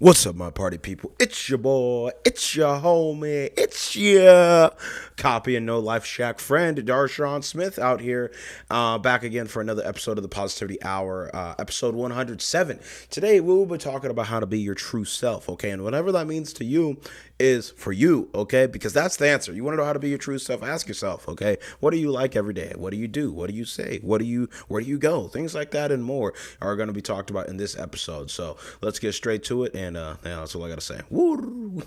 What's up, my party people? It's your boy, it's your homie, it's your copy and no life shack friend, Darshaun Smith out here, back again for another episode of the Positivity Hour, episode 107. Today, we will be talking about how to be your true self, okay? And whatever that means to you is for you, okay? Because that's the answer. You want to know how to be your true self? Ask yourself, okay? What do you like every day? What do you do? What do you say? Where do you go? Things like that and more are going to be talked about in this episode. So let's get straight to it. And yeah, that's all I got to say. Woo!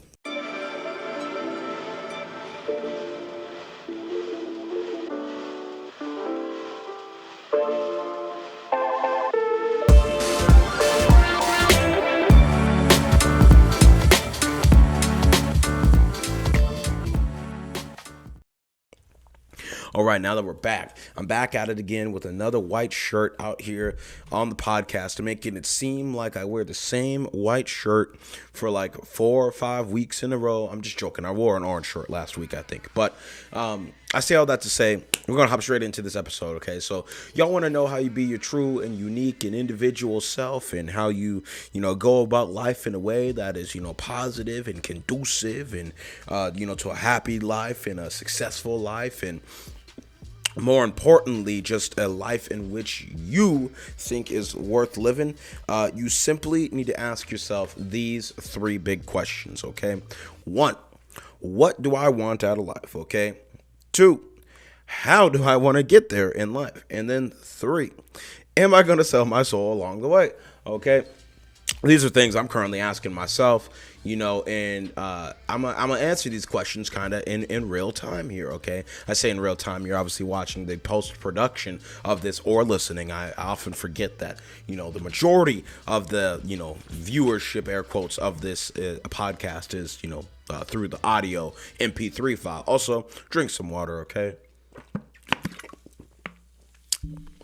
All right, now that we're back, I'm back at it again with another white shirt out here on the podcast to making it seem like I wear the same white shirt for like 4 or 5 weeks in a row. I'm just joking. I wore an orange shirt last week, I think. But I say all that to say, we're going to hop straight into this episode, okay? So y'all want to know how you be your true and unique and individual self and how you go about life in a way that is, positive and conducive and, to a happy life and a successful life and more importantly, just a life in which you think is worth living. You simply need to ask yourself these 3 big questions, okay? 1, what do I want out of life, okay? 2, how do I want to get there in life? And then 3, am I going to sell my soul along the way, okay? These are things I'm currently asking myself, and I'm gonna answer these questions kind of in real time here, okay? I say in real time, you're obviously watching the post-production of this or listening. I often forget that, the majority of the, viewership, air quotes, of this podcast is, through the audio MP3 file. Also, drink some water, okay?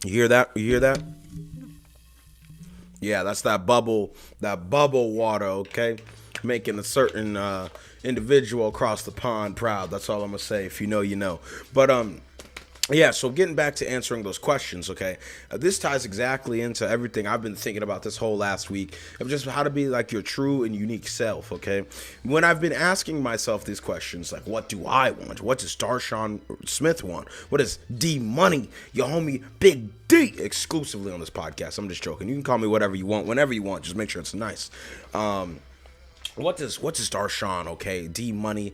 You hear that? Yeah, that's that bubble water, okay? Making a certain individual across the pond proud. That's all I'm gonna say. If you know, you know. But yeah, so getting back to answering those questions, okay? This ties exactly into everything I've been thinking about this whole last week of just how to be like your true and unique self, okay? When I've been asking myself these questions, like, what do I want? What does Darshaun Smith want? What does D Money, your homie Big D, exclusively on this podcast? I'm just joking. You can call me whatever you want, whenever you want. Just make sure it's nice. What does Darshaun, okay, D Money,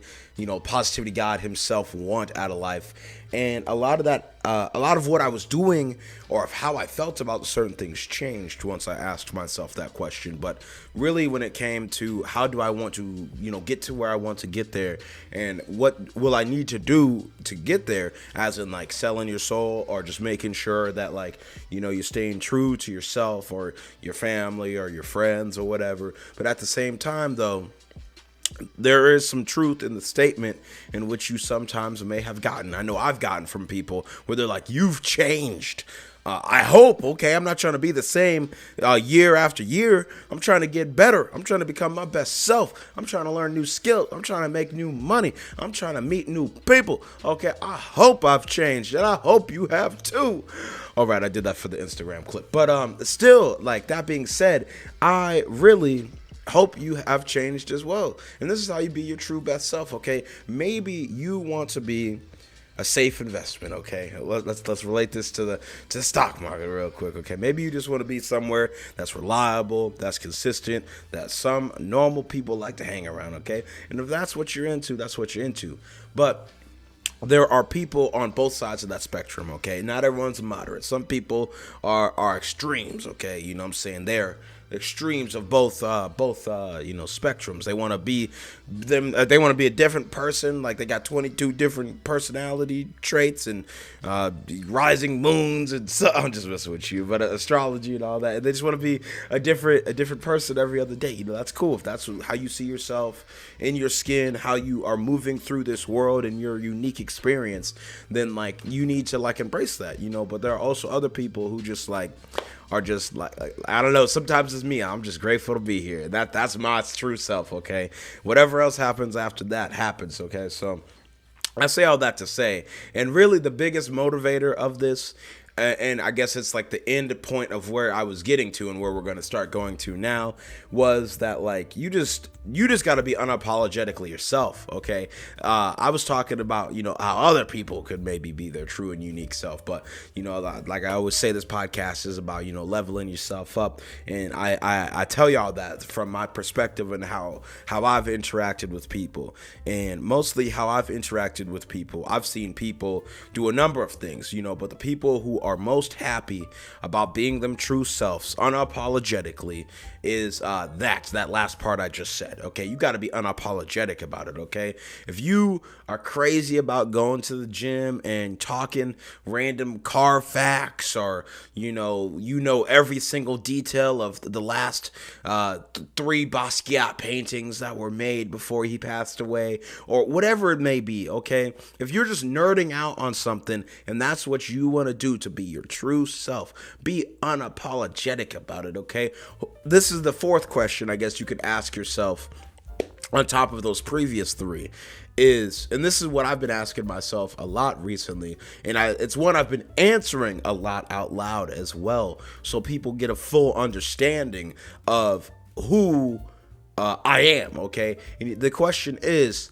Positivity God himself want out of life? And a lot of that, a lot of what I was doing or of how I felt about certain things changed once I asked myself that question. But really, when it came to how do I want to, get to where I want to get there, and what will I need to do to get there, as in like selling your soul or just making sure that like, you're staying true to yourself or your family or your friends or whatever. But at the same time, though, there is some truth in the statement in which you sometimes may have gotten. I know I've gotten from people where they're like, you've changed. I hope, okay, I'm not trying to be the same year after year. I'm trying to get better. I'm trying to become my best self. I'm trying to learn new skills. I'm trying to make new money. I'm trying to meet new people. Okay, I hope I've changed, and I hope you have too. All right, I did that for the Instagram clip. But still, like that being said, I really hope you have changed as well. And this is how you be your true best self, okay? Maybe you want to be a safe investment, okay? Let's relate this to the stock market real quick, okay? Maybe you just want to be somewhere that's reliable, that's consistent, that some normal people like to hang around, okay? And if that's what you're into, that's what you're into. But there are people on both sides of that spectrum, okay? Not everyone's moderate. Some people are extremes, okay? You know what I'm saying? They're extremes of both spectrums. They want to be them. They want to be a different person. Like they got 22 different personality traits and rising moons and so. I'm just messing with you, but astrology and all that. And they just want to be a different person every other day. That's cool if that's how you see yourself in your skin, how you are moving through this world and your unique experience. Then like you need to like embrace that, But there are also other people who just like are just like I don't know. Sometimes it's me. I'm just grateful to be here. That's my true self. Okay, whatever else happens after that happens. Okay, so I say all that to say, and really the biggest motivator of this and I guess it's like the end point of where I was getting to and where we're going to start going to now, was that like you just got to be unapologetically yourself. Okay. I was talking about, how other people could maybe be their true and unique self, but like I always say, this podcast is about, leveling yourself up. And I tell y'all that from my perspective and how I've interacted with people, and mostly how I've interacted with people. I've seen people do a number of things, but the people who are most happy about being them true selves unapologetically is that last part I just said. Okay, you got to be unapologetic about it. Okay, if you are crazy about going to the gym and talking random car facts, or every single detail of the last 3 Basquiat paintings that were made before he passed away, or whatever it may be. Okay, if you're just nerding out on something and that's what you want to do to be your true self, be unapologetic about it. Okay, this is the 4th question I guess you could ask yourself on top of those previous 3 and this is what I've been asking myself a lot recently, and it's one I've been answering a lot out loud as well, so people get a full understanding of who I am. Okay, and the question is,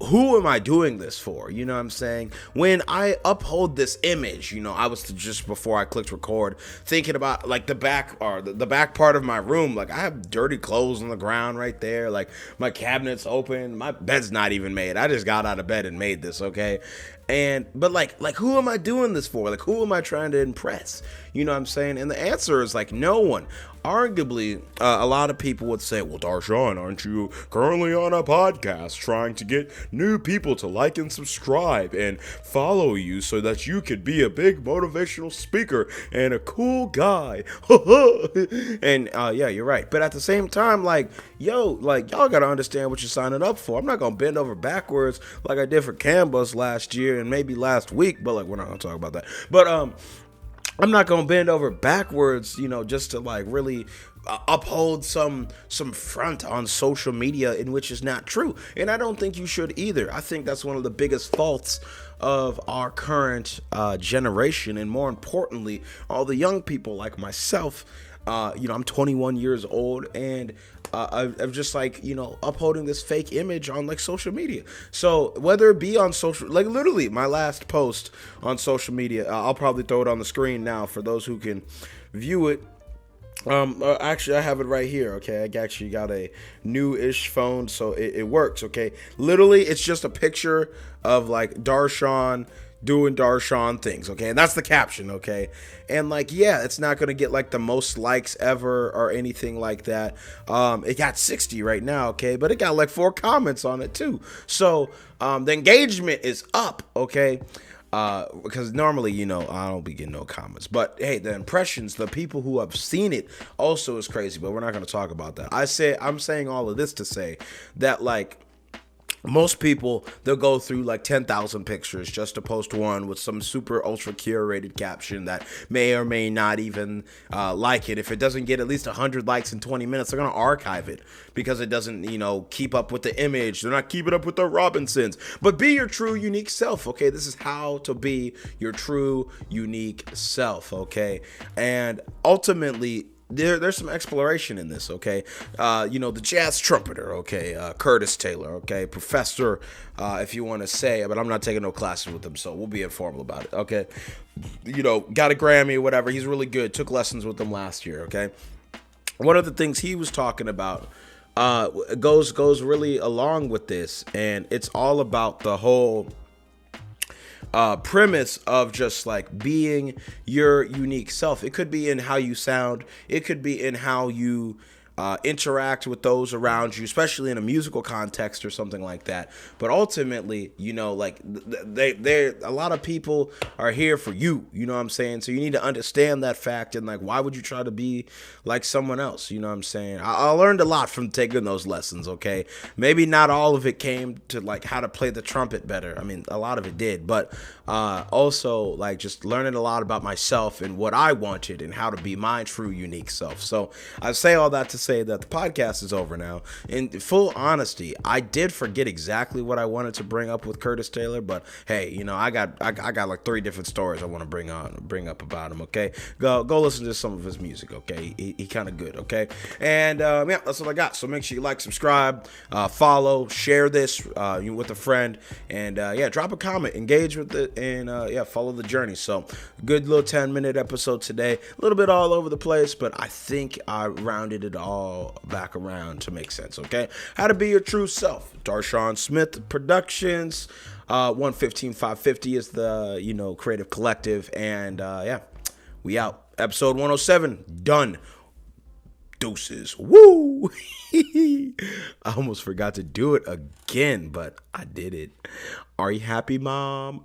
who am I doing this for? You know what I'm saying? When I uphold this image, I was just before I clicked record thinking about like the back part of my room. Like I have dirty clothes on the ground right there. Like my cabinet's open. My bed's not even made. I just got out of bed and made this. Okay. But like who am I doing this for? Like who am I trying to impress? You know what I'm saying? And the answer is like no one. Arguably, a lot of people would say, well, Darshaun, aren't you currently on a podcast trying to get new people to like and subscribe and follow you so that you could be a big motivational speaker and a cool guy? And yeah, you're right. But at the same time, like, y'all got to understand what you're signing up for. I'm not going to bend over backwards like I did for Canvas last year and maybe last week, but like, we're not going to talk about that. But, I'm not going to bend over backwards, just to like really uphold some front on social media in which is not true. And I don't think you should either. I think that's one of the biggest faults of our current generation. And more importantly, all the young people like myself. I'm 21 years old, and I'm just like, upholding this fake image on like social media. So whether it be on social, like literally my last post on social media, I'll probably throw it on the screen now for those who can view it. Actually, I have it right here. Okay, I actually got a new-ish phone, so it works. Okay, literally, it's just a picture of like Darshaun doing Darshaun things, okay? And that's the caption, okay? And like, yeah, it's not gonna get like the most likes ever or anything like that. It got 60 right now, okay? But it got like 4 comments on it too. So the engagement is up, okay? Because normally, I don't be getting no comments. But hey, the impressions, the people who have seen it also is crazy, but we're not gonna talk about that. I'm saying all of this to say that like, most people, they'll go through like 10,000 pictures just to post one with some super ultra curated caption that may or may not even like it. If it doesn't get at least 100 likes in 20 minutes, they're going to archive it because it doesn't, keep up with the image. They're not keeping up with the Robinsons. But be your true, unique self, okay? This is how to be your true, unique self, okay? And ultimately, there's some exploration in this, okay? The jazz trumpeter, okay? Curtis Taylor, okay? Professor, if you want to say, but I'm not taking no classes with him, so we'll be informal about it, okay? Got a Grammy or whatever. He's really good. Took lessons with him last year, okay? One of the things he was talking about goes really along with this, and it's all about the whole premise of just like being your unique self. It could be in how you sound. It could be in how you interact with those around you, especially in a musical context or something like that. But ultimately, like they a lot of people are here for you. You know what I'm saying? So you need to understand that fact, and like, why would you try to be like someone else? You know what I'm saying? I learned a lot from taking those lessons. Okay, maybe not all of it came to like how to play the trumpet better. I mean, a lot of it did, but also like just learning a lot about myself and what I wanted and how to be my true unique self. So I say all that to say say that the podcast is over now. In full honesty, I did forget exactly what I wanted to bring up with Curtis Taylor, but hey, you know, I got like 3 different stories I want to bring up about him. Okay, go listen to some of his music. Okay, he kind of good. Okay, and yeah, that's all I got. So make sure you like, subscribe, follow, share this with a friend, and yeah, drop a comment, engage with it, and yeah, follow the journey. So good little 10-minute episode today. A little bit all over the place, but I think I rounded it all back around to make sense. Okay, how to be your true self. Darshaun Smith Productions. 115550 is the creative collective, and yeah, we out. Episode 107 done. Deuces. Woo! I almost forgot to do it again, but I did it. Are you happy, Mom?